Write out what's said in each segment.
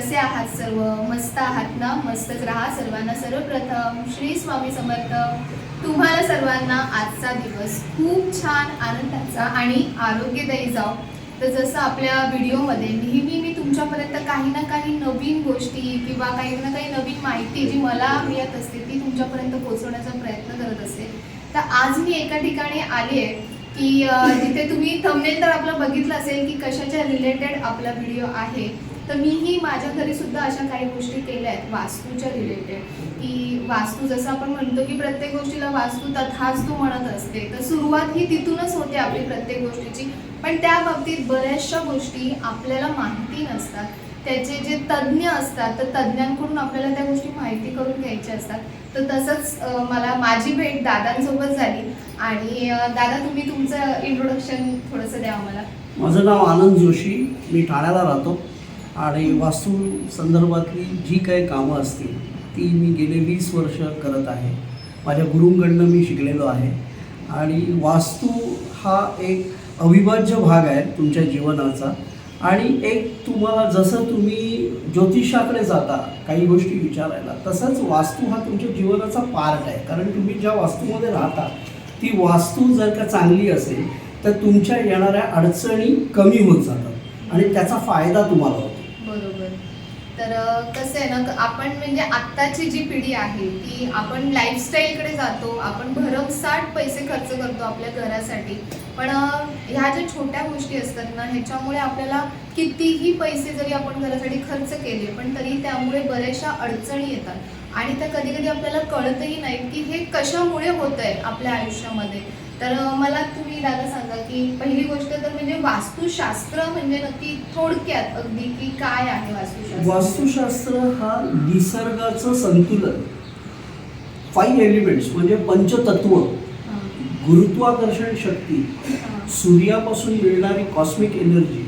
कसे आहात सर्व? मस्त आहात ना? मस्तच राहा सर्वांना. सर्वप्रथम श्री स्वामी समर्थ. तुम्हाला सर्वांना आजचा दिवस खूप छान आनंदाचा आणि आरोग्यदायी जाओ. तर जसं आपल्या व्हिडिओमध्ये नेहमी मी तुमच्यापर्यंत काही ना काही नवीन गोष्टी किंवा काही ना काही नवीन माहिती जी मला मिळत असते ती तुमच्यापर्यंत पोहोचवण्याचा प्रयत्न करत असते. तर आज मी एका ठिकाणी आली आहे की जिथे तुम्ही थंबनेल तर आपलं बघितलं असेल की कशाच्या रिलेटेड आपला व्हिडिओ आहे. तर मीही माझ्या घरी सुद्धा अशा काही गोष्टी केल्या आहेत वास्तूच्या रिलेटेड. की वास्तू जसं आपण म्हणतो की प्रत्येक गोष्टीला वास्तू तथास्तु म्हणत असते. तर सुरुवात ही तिथूनच होते आपली प्रत्येक गोष्टीची. पण त्या बाबतीत बऱ्याचशा गोष्टी आपल्याला माहिती नसतात. त्याचे जे तज्ज्ञ असतात तर तज्ज्ञांकडून आपल्याला त्या गोष्टी माहिती करून घ्यायच्या असतात. तर तसंच मला माझी भेट दादांसोबत झाली. आणि दादा, तुम्ही तुमचं इंट्रोडक्शन थोडंसं द्या मला. माझं नाव आनंद जोशी, मी ठाण्याला राहतो आणि वास्तू संदर्भातली जी काही कामं असतील ती मी गेले 20 वर्ष करत आहे. माझ्या गुरूंकडनं मी शिकलेलो आहे. आणि वास्तू हा एक अविभाज्य भाग आहे तुमच्या जीवनाचा. आणि एक तुम्हाला जसं तुम्ही ज्योतिषाकडे जाता काही गोष्टी विचारायला, तसंच वास्तू हा तुमच्या जीवनाचा पार्ट आहे. कारण तुम्ही ज्या वास्तूमध्ये राहता ती वास्तू जर का चांगली असेल तर तुमच्या येणाऱ्या अडचणी कमी होत जातात आणि त्याचा फायदा तुम्हाला होतो. बरोबर. तर कसं आहे ना, आपण म्हणजे आत्ताची जी पिढी आहे ती आपण लाईफस्टाईलकडे जातो. आपण भरमसाठ पैसे खर्च करतो आपल्या घरासाठी. पण ह्या ज्या छोट्या गोष्टी असतात ना, ह्याच्यामुळे आपल्याला कितीही पैसे जरी आपण घरासाठी खर्च केले पण तरी त्यामुळे बऱ्याचशा अडचणी येतात. आणि त्या कधी कधी आपल्याला कळतही नाही की हे कशामुळे होत आहे आपल्या आयुष्यामध्ये. तर मला तुम्ही दादा सांगा की पहिली गोष्ट तर म्हणजे वास्तुशास्त्र म्हणजे नक्की थोडक्यात अगदी की काय आहे वास्तुशास्त्र? वास्तुशास्त्र हा निसर्गाचं संतुलन, 5 एलिमेंट्स म्हणजे पंचतत्व, गुरुत्वाकर्षण शक्ती, सूर्यापासून मिळणारी कॉस्मिक एनर्जी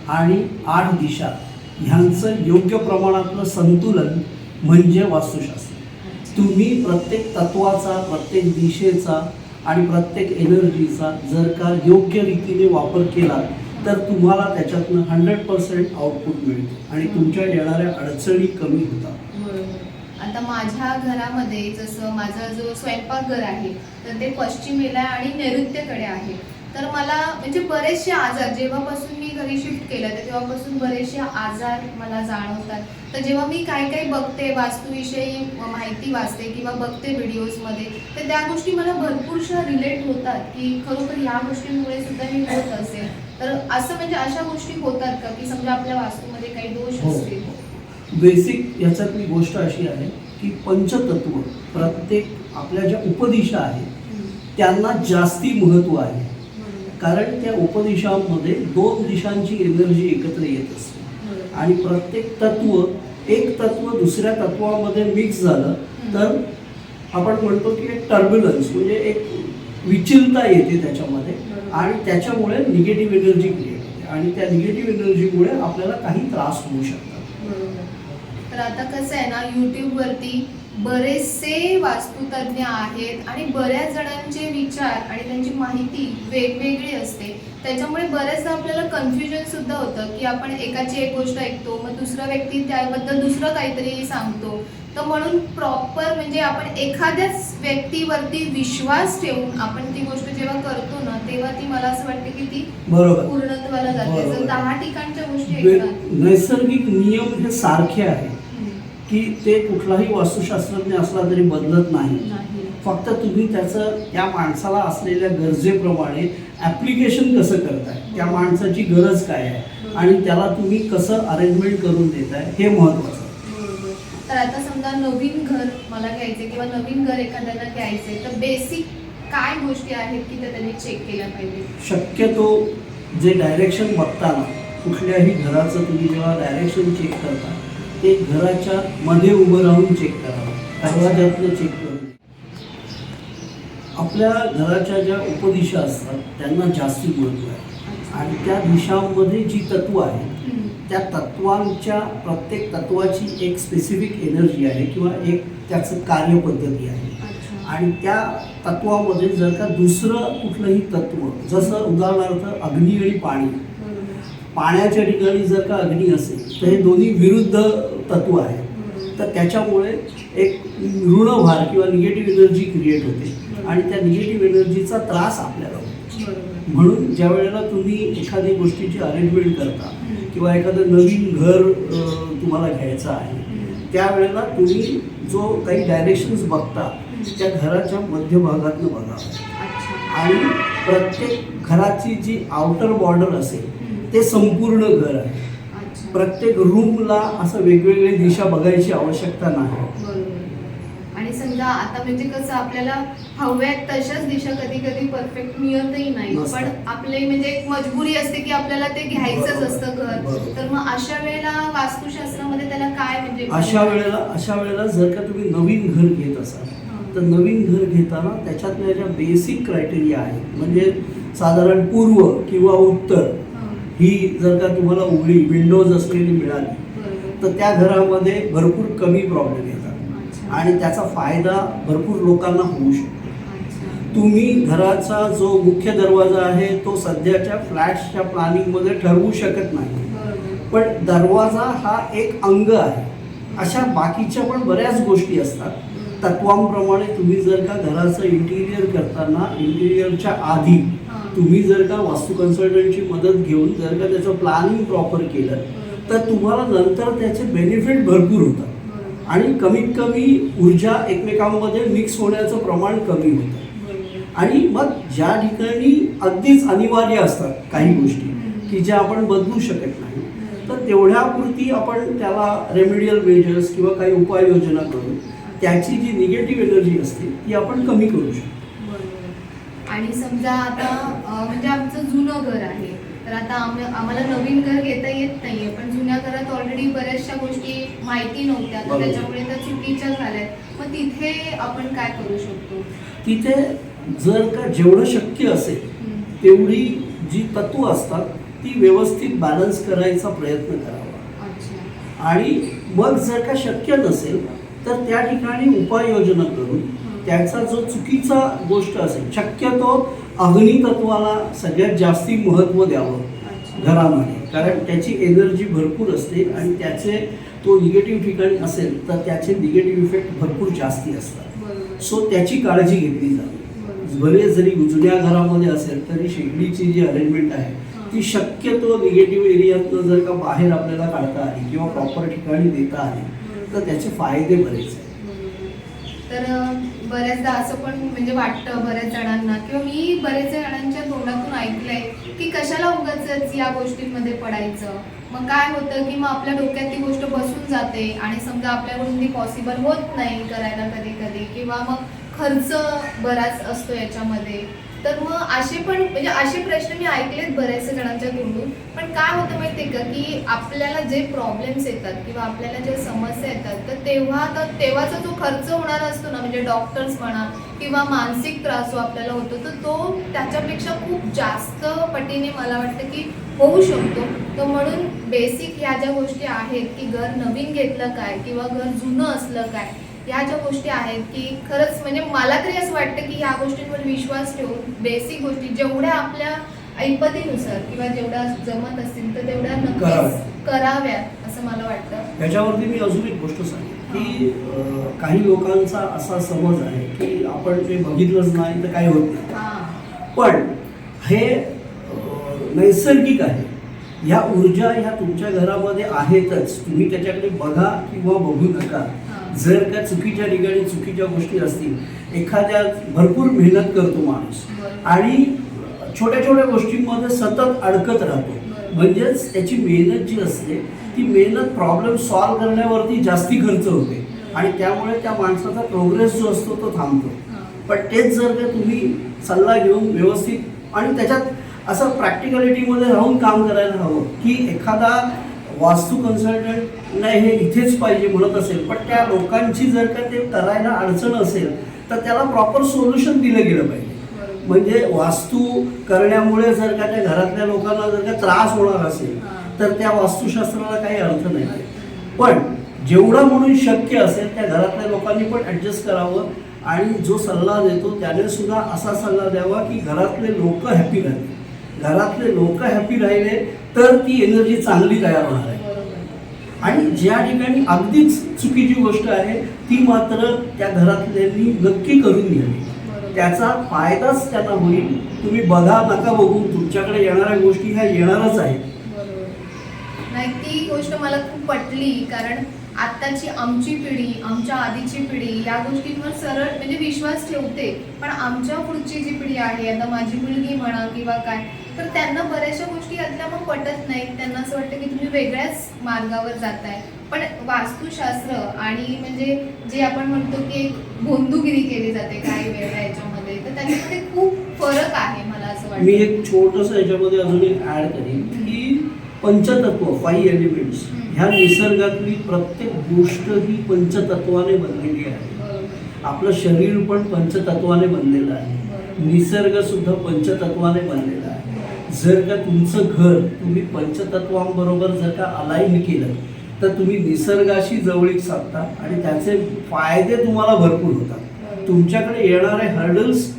आणि 8 दिशा ह्यांचं योग्य प्रमाणातलं संतुलन म्हणजे वास्तुशास्त्र. तुम्ही प्रत्येक तत्वाचा, प्रत्येक दिशेचा आणि प्रत्येक एनर्जीचा जर का योग्य रीतीने वापर केला तर तुम्हाला त्याच्यातनं 100% आउटपुट मिळतं आणि तुमच्या येणाऱ्या अडचणी कमी होतात. बरोबर. आता माझ्या घरामध्ये जसं माझं जो स्वयंपाकघर आहे तर ते पश्चिमेला आणि नैऋत्येकडे आहे. तर मला म्हणजे बरेचसे आजार जेव्हापासून मी घरी शिफ्ट केलं तर तेव्हापासून बरेचसे आजार मला जाणवतात. तर जेव्हा मी काय बघते वास्तूविषयी माहिती वाचते किंवा बघते व्हिडिओजमध्ये तर त्या गोष्टी मला भरपूरशा रिलेट होतात की खरोखर ह्या गोष्टींमुळे सुद्धा हे होत असेल. तर असं म्हणजे अशा गोष्टी होतात का की समजा आपल्या वास्तूमध्ये काही दोष असतील? बेसिक याच्यातली गोष्ट अशी आहे की पंचतत्व, प्रत्येक आपल्या ज्या उपदिशा आहेत त्यांना जास्ती महत्त्व आहे. कारण त्या उपदिशांमध्ये 2 दिशांची एनर्जी एकत्र येत असते आणि प्रत्येक तत्व, एक तत्व दुसऱ्या तत्वामध्ये मिक्स झालं तर आपण म्हणतो की एक टर्ब्युलन्स म्हणजे एक विचलता येते त्याच्यामध्ये आणि त्याच्यामुळे निगेटिव्ह एनर्जी क्रिएट होते आणि त्या निगेटिव्ह एनर्जीमुळे आपल्याला काही त्रास होऊ शकतात. तर आता कसं आहे ना, यूट्यूबवरती बरेचसे वास्तुतज्ञ आहेत आणि बऱ्याच जणांचे विचार आणि त्यांची माहिती वेगवेगळी असते. त्याच्यामुळे बऱ्याचदा आपल्याला कन्फ्युजन सुद्धा होतं की आपण एकाची एक गोष्ट ऐकतो मग दुसरा व्यक्ती त्याबद्दल दुसरं काहीतरी सांगतो. तर म्हणून प्रॉपर म्हणजे आपण एखाद्याच व्यक्तीवरती विश्वास ठेवून आपण ती गोष्ट जेव्हा करतो ना तेव्हा ती मला असं वाटतं की ती बरोबर पूर्णत्वाला जाते. जर 10 ठिकाणच्या गोष्टी ऐकतात. नैसर्गिक नियम हे सारखे आहेत की ते कुठलाही वास्तुशास्त्रज्ञ असला तरी बदलत नाही. फक्त तुम्ही त्याचं त्या माणसाला असलेल्या गरजेप्रमाणे ॲप्लिकेशन कसं करताय, त्या माणसाची गरज काय आहे आणि त्याला तुम्ही कसं अरेंजमेंट करून देताय हे महत्त्वाचं. तर आता समजा नवीन घर मला घ्यायचे किंवा नवीन घर एखाद्याला घ्यायचे तर बेसिक काय गोष्टी आहेत की त्या त्यांनी चेक केल्या पाहिजे? शक्यतो जे डायरेक्शन बघताना कुठल्याही घराचं तुम्ही जेव्हा डायरेक्शन चेक करता ते घराच्या मध्ये उभं राहून चेक करावं, दरवाजातलं चेक करून. आपल्या घराच्या ज्या उपदिशा असतात त्यांना जास्ती महत्त्व आहे आणि त्या दिशांमध्ये जी तत्व आहेत त्या तत्वांच्या प्रत्येक तत्वाची एक स्पेसिफिक एनर्जी आहे किंवा एक त्याचं कार्यपद्धती आहे. आणि त्या तत्वामध्ये जर का दुसरं कुठलंही तत्व, जसं उदाहरणार्थ अग्नी आणि पाणी, पाण्याच्या ठिकाणी जर का अग्नी असेल तर हे दोन्ही विरुद्ध तत्व आहे. तर त्याच्यामुळे एक ऋणभार किंवा निगेटिव्ह एनर्जी क्रिएट होते आणि त्या निगेटिव्ह एनर्जीचा त्रास आपल्याला होतो. म्हणून ज्या वेळेला तुम्ही एखादी गोष्टीची अरेंजमेंट करता किंवा एखादं नवीन घर तुम्हाला घ्यायचं आहे, त्यावेळेला तुम्ही जो काही डायरेक्शन्स बघता त्या घराच्या मध्यभागातनं बघावं आणि प्रत्येक घराची जी आउटर बॉर्डर असेल ते संपूर्ण घर आहे. प्रत्येक रूमला असं वेगवेगळी दिशा बघायची आवश्यकता नाही. आणि समजा आता म्हणजे कसं आपल्याला हव्यात तशाच दिशा कधी कधी परफेक्ट मिळतही नाही, पण आपले म्हणजे एक मजबुरी असते की आपल्याला ते घ्यायचंच असतं घर. तर मग अशा वेळेला वास्तुशास्त्रामध्ये त्याला काय म्हणजे अशा वेळेला जर का तुम्ही नवीन घर घेत असाल तर नवीन घर घेताना त्याच्यातल्या ज्या बेसिक क्रायटेरिया आहेत, म्हणजे साधारण पूर्व किंवा उत्तर ही जर का तुम्हाला उघडी विंडोज असलेली मिळाली तर त्या घरामध्ये भरपूर कमी प्रॉब्लेम येतात आणि त्याचा फायदा भरपूर लोकांना होऊ शकतो. तुम्ही घराचा जो मुख्य दरवाजा आहे तो सध्याच्या फ्लॅट्सच्या प्लॅनिंगमध्ये ठरवू शकत नाही, पण दरवाजा हा एक अंग आहे. अशा बाकीच्या पण बऱ्याच गोष्टी असतात. तत्वांप्रमाणे तुम्ही जर का घराचं इंटिरियर करताना इंटिरियरच्या आधी तुम्ही जर का वास्तू कन्सल्टंटची मदत घेऊन जर का त्याचं प्लॅनिंग प्रॉपर केलं तर तुम्हाला नंतर त्याचे बेनिफिट भरपूर होतात आणि कमीत कमी ऊर्जा एकमेकांमध्ये मिक्स होण्याचं प्रमाण कमी होतं. आणि मग ज्या ठिकाणी अगदीच अनिवार्य असतात काही गोष्टी की ज्या आपण बदलू शकत नाही, तर तेवढ्यापुरती आपण त्याला रेमेडियल मेजर्स किंवा काही उपाययोजना करून त्याची जी निगेटिव्ह एनर्जी असते ती आपण कमी करू शकतो. आणि समजा आता म्हणजे आमचं जुनं घर आहे, तर आता आम्हाला नवीन घर घेता येत नाहीये, पण जुन्या घरात ऑलरेडी बऱ्याचशा गोष्टी माहिती नव्हत्या, तर त्याच्यामुळे त्या चुकीच्या झाल्यात. मग तिथे आपण काय करू शकतो? तिथे जर का जेवढं शक्य असेल तेवढी जी तत्व असतात ती व्यवस्थित बॅलन्स करायचा प्रयत्न करावा. आणि मग जर का शक्य नसेल तर त्या ठिकाणी उपाययोजना करून त्याचा जो चुकीचा गोष्ट असेल, शक्यतो अग्नितत्वाला सगळ्यात जास्ती महत्त्व द्यावं घरामध्ये, कारण त्याची एनर्जी भरपूर असते आणि त्याचे तो निगेटिव्ह ठिकाणी असेल तर त्याचे निगेटिव्ह इफेक्ट भरपूर जास्ती असतात. सो त्याची काळजी घेतली जावी. भले जरी जुन्या घरामध्ये असेल तरी शेगडीची जी अरेंजमेंट आहे ती शक्यतो निगेटिव्ह एरियातनं जर का बाहेर आपल्याला काढता आली किंवा प्रॉपर ठिकाणी देता आली तर त्याचे फायदे बरेच आहेत. तर बऱ्याचदा असं पण म्हणजे वाटतं बऱ्याच जणांना किंवा मी बरेच जणांच्या तोंडातून ऐकलंय की कशाला उगाचच या गोष्टींमध्ये पडायचं. मग काय होतं की मग आपल्या डोक्यात ती गोष्ट बसून जाते आणि समजा आपल्याकडून ती पॉसिबल होत नाही करायला कधी कधी, किंवा मग खर्च बराच असतो याच्यामध्ये. तर मग असे पण म्हणजे असे प्रश्न मी ऐकलेत बऱ्याच जणांच्या तोंडून. पण काय होतं माहितीये का की आपल्याला जे प्रॉब्लेम्स येतात किंवा आपल्याला जे समस्या येतात तर तेव्हाचा जो खर्च होणार असतो ना, म्हणजे डॉक्टर्स म्हणा किंवा मानसिक त्रास जो आपल्याला होतो तर तो त्याच्यापेक्षा खूप जास्त पटीने मला वाटतं की होऊ शकतो. तर म्हणून बेसिक ह्या ज्या गोष्टी आहेत की घर नवीन घेतलं काय किंवा घर जुनं असलं काय, ह्या ज्या गोष्टी आहेत की खरंच म्हणजे मला तरी असं वाटतं की ह्या गोष्टींवर विश्वास ठेवून बेसिक गोष्टी जेवढ्या आपल्या ऐपतीनुसार किंवा जेवढ्या जमत असतील तर तेवढ्या नक्कीच कराव्यात असं मला वाटतं. त्याच्यावरती मी अजून एक गोष्ट सांगेन की काही लोकांचा असा समज आहे की आपण ते बघितलंच नाही तर काय होत नाही, पण हे नैसर्गिक आहे. ह्या ऊर्जा ह्या तुमच्या घरामध्ये आहेतच, तुम्ही त्याच्याकडे बघा किंवा बघू नका. जर का चुकीच्या ठिकाणी चुकीच्या गोष्टी असतील, एखाद्या भरपूर मेहनत करतो माणूस आणि छोट्या छोट्या गोष्टींमध्ये सतत अडकत राहतो, म्हणजेच त्याची मेहनत जी असते ती मेहनत प्रॉब्लेम सॉल्व करण्यावरती जास्ती खर्च होते आणि त्यामुळे त्या माणसाचा प्रोग्रेस जो असतो तो थांबतो. पण तेच जर का तुम्ही सल्ला घेऊन व्यवस्थित आणि त्याच्यात असं प्रॅक्टिकलिटीमध्ये राहून काम करायला हवं की एखादा वास्तू कन्सल्टंट नाही हे इथेच पाहिजे म्हणत असेल, पण त्या लोकांची जर का ते करायला अडचण असेल तर त्याला प्रॉपर सोल्युशन दिलं गेलं पाहिजे. म्हणजे वास्तू करण्यामुळे जर का त्या घरातल्या लोकांना जर का त्रास होणार असेल तर त्या वास्तुशास्त्राला काही अर्थ नाही. पण जेवढं म्हणून शक्य असेल त्या घरातल्या लोकांनी पण ॲडजस्ट करावं आणि जो सल्ला देतो त्याने सुद्धा असा सल्ला द्यावा की घरातले लोक हॅपी राहतील. घरातले लोक हॅपी राहिले तर ती एनर्जी चांगली तयार होणार आहे. आणि ज्या ठिकाणी अगदीच चुकीची गोष्ट आहे ती मात्र त्या घरातल्यांनी नक्की करून घ्यावी. बरोबर. त्याचा फायदाच त्यांना होईल. तुम्ही बघा नका बघू, तुमच्याकडे येणाऱ्या गोष्टी ह्या येणारच आहेत. बरोबर. नाही, ती गोष्ट मला खूप पटली, कारण आत्ताची आमची पिढी, आमच्या आधीची पिढी या गोष्टींवर सरळ म्हणजे विश्वास ठेवते, पण आमच्या पुढची जी पिढी आहे, आता माझी मुलगी म्हणा किंवा काय, तर त्यांना बऱ्याचशा गोष्टी यातल्या मग पटत नाहीत. त्यांना असं वाटतं की तुम्ही वेगळ्याच मार्गावर जाताय. पण वास्तुशास्त्र आणि म्हणजे जे आपण म्हणतो की एक भोंदूगिरी केली जाते काही वेळा याच्यामध्ये, तर त्याच्यामध्ये खूप फरक आहे मला असं वाटतं. मी एक छोटंसं याच्यामध्ये अजून एक ऍड करीन की पंचतत्व 5 एलिमेंट्स ह्या निसर्गातली प्रत्येक गोष्ट ही पंचतत्वाने बनलेली आहे. बरोबर. आपलं शरीर पण पंचतत्वाने बनलेलं आहे. बरोबर. निसर्ग सुद्धा पंचतत्वाने बनलेला आहे. जर का तुमचं घर तुम्ही पंचतत्वांबरोबर जर का अलाइन केलं तर तुम्ही निसर्गाशी जवळीक साधता आणि त्याचे फायदे तुम्हाला भरपूर होतात. तुमच्याकडे येणारे हर्डल्स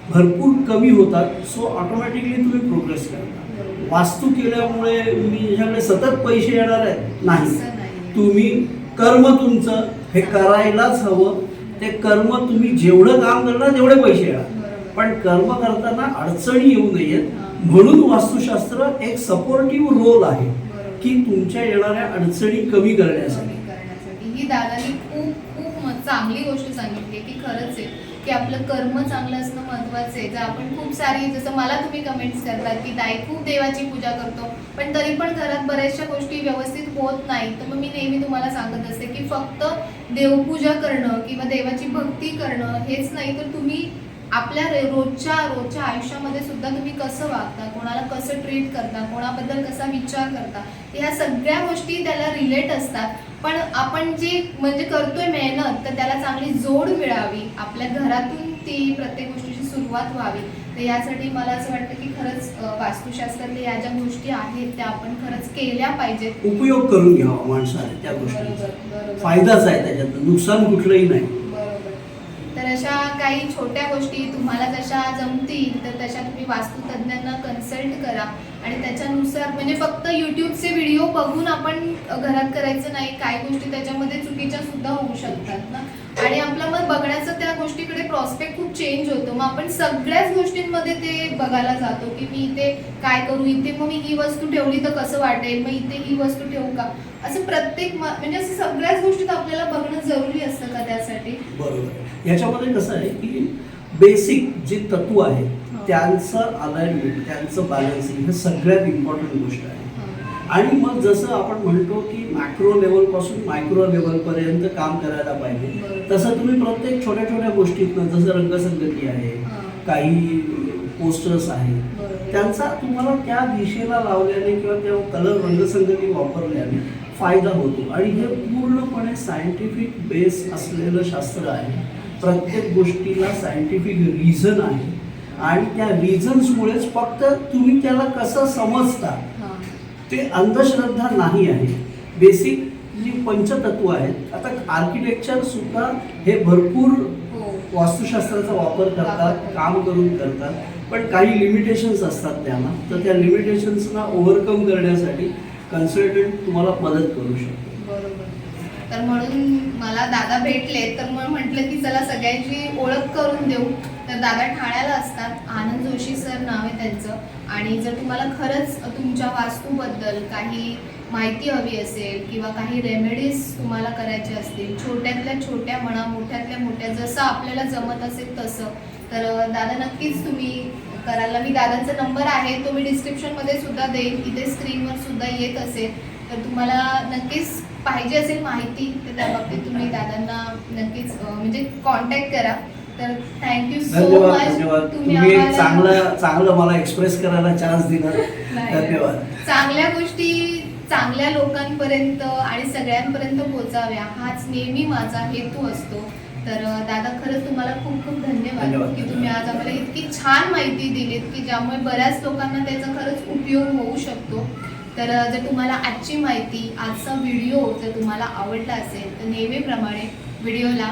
भरपूर कमी होतात. सो ऑटोमॅटिकली तुम्ही प्रोग्रेस करता. वास्तू केल्यामुळे तुमच्याकडे सतत पैसे येणार आहेत नाही. असं नाही. तुम्ही कर्म तुमचं हे करायलाच हवं. ते कर्म तुम्ही जेवढं काम करणार तेवढे पैसे येणार. बरोबर. पण कर्म करताना अडचणी येऊ नयेत हां. म्हणून वास्तुशास्त्र एक सपोर्टिव्ह रोल आहे बरोबर. की तुमच्या येणाऱ्या अडचणी कमी करण्यासाठी. कमी करण्यासाठी ही दादानी खूप चांगली गोष्ट सांगितली की खरंच आहे की आपलं कर्म चांगलं असणं महत्त्वाचं आहे. जर आपण खूप सारी, जसं मला तुम्ही कमेंट्स करतात की ताई खूप देवाची पूजा करतो पण तरी पण घरात बऱ्याचशा गोष्टी व्यवस्थित होत नाही, तर मग मी नेहमी तुम्हाला सांगत असते की फक्त देवपूजा करणं किंवा देवाची भक्ती करणं हेच नाही, तर तुम्ही आपल्या रोजच्या आयुष्यामध्ये सुद्धा तुम्ही कसं वागता, कोणाला कसं ट्रीट करता, कोणाबद्दल कसा विचार करता, ह्या सगळ्या गोष्टी त्याला रिलेट असतात. पण आपण जे म्हणजे करतोय मेहनत, तर त्याला चांगली जोड मिळावी, आपल्या घरातून ती प्रत्येक गोष्टीची सुरुवात व्हावी. तर यासाठी मला असं वाटतं की खरंच वास्तुशास्त्रातल्या या ज्या गोष्टी आहेत त्या आपण खरंच केल्या पाहिजेत. उपयोग करून घ्यावा माणसाने त्या गोष्टीचा. बरोबर. फायदाच आहे त्याच्यात, नुकसान कुठलंही नाही. बरोबर. तर अशा काही छोट्या गोष्टी तुम्हाला जशा जमतील तर तशा तुम्ही वास्तुतज्ञांना कन्सल्ट करा आणि त्याच्यानुसार म्हणजे फक्त यूट्यूबचे व्हिडिओ बघून आपण घरात करायचं नाही. काही गोष्टी त्याच्यामध्ये चुकीच्या सुद्धा होऊ शकतात ना, आणि आपलं मग बघण्याचं त्या गोष्टीकडे प्रॉस्पेक्ट खूप चेंज होतो. मग आपण सगळ्याच गोष्टींमध्ये ते बघायला जातो की मी इथे काय करू, इथे मग मी ही वस्तू ठेवली तर कसं वाटेल, मग इथे ही वस्तू ठेवू का, असं प्रत्येक म्हणजे असं सगळ्याच गोष्टीत आपल्याला बघणं जरुरी असतं का त्यासाठी. बरोबर. याच्यामध्ये कसं आहे की बेसिक जे तत्व आहेत त्यांचं अलाइनमेंट, त्यांचं बॅलन्सिंग हे सगळ्यात इम्पॉर्टंट गोष्ट आहे. आणि मग जसं आपण म्हणतो की मॅक्रो लेवलपासून मायक्रो लेवलपर्यंत काम करायला पाहिजे, तसं तुम्ही प्रत्येक छोट्या छोट्या गोष्टीतनं, जसं रंगसंगती आहे, काही पोस्टर्स आहेत, त्यांचा तुम्हाला त्या दिशेला लावल्याने किंवा त्या कलर रंगसंगती वापरल्याने फायदा होतो. आणि हे पूर्णपणे सायंटिफिक बेस असलेलं शास्त्र आहे. प्रत्येक गोष्टीला सायंटिफिक रिझन आहे आणि त्या रिझन्समुळेच फक्त तुम्ही त्याला कसं समजता ते अंधश्रद्धा नाही आहे. बेसिक जी पंचतत्व आहेत, आता आर्किटेक्चर सुद्धा हे भरपूर वास्तुशास्त्राचा वापर करतात, काम करून करतात, पण काही लिमिटेशन्स असतात त्यांना. तर त्या लिमिटेशन्सना ओव्हरकम करण्यासाठी कन्सल्टंट तुम्हाला मदत करू शकतो. बरोबर. तर म्हणून मला दादा भेटले, तर मग म्हटलं की चला सगळ्यांची ओळख करून देऊ. तर दादा ठाण्याला असतात, आनंद जोशी सर नाव आहे त्यांचं. आणि जर तुम्हाला खरंच तुमच्या वास्तूबद्दल काही माहिती हवी असेल किंवा काही रेमेडीज तुम्हाला करायचे असतील, छोट्यातल्या छोट्या म्हणा, मोठ्यातल्या मोठ्या, जसं आपल्याला जमत असेल तसं, तर दादा नक्कीच तुम्ही करायला. मी दादांचा नंबर आहे तो मी डिस्क्रिप्शनमध्ये सुद्धा देईन, इथे स्क्रीनवर सुद्धा येत असेल. तर तुम्हाला नक्कीच पाहिजे असेल माहिती तर त्या बाबतीत तुम्ही दादांना नक्कीच म्हणजे कॉन्टॅक्ट करा. तर थँक्यू सो धन्यवाद. मच. धन्यवाद. तुम्ही तुम्ही चांगलं मला एक्सप्रेस करायला चान्स दिला. धन्यवाद. चांगल्या गोष्टी चांगल्या लोकांपर्यंत आणि सगळ्यांपर्यंत पोहोचाव्या हाच नेहमी माझा हेतू असतो. तर दादा खरंच तुम्हाला खूप खूप धन्यवाद की तुम्ही आज आम्हाला इतकी छान माहिती दिलीत की ज्यामुळे बऱ्याच लोकांना त्याचा खरंच उपयोग होऊ शकतो. तर जर तुम्हाला आजची माहिती, आजचा व्हिडिओ जर तुम्हाला आवडला असेल तर नेहमीप्रमाणे व्हिडिओला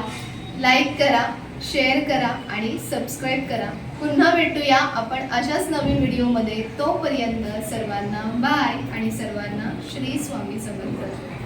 लाईक करा, शेअर करा आणि सबस्क्राईब करा. पुन्हा भेटूया आपण अशाच नवीन व्हिडिओमध्ये. तोपर्यंत सर्वांना बाय आणि सर्वांना श्री स्वामी समर्थ.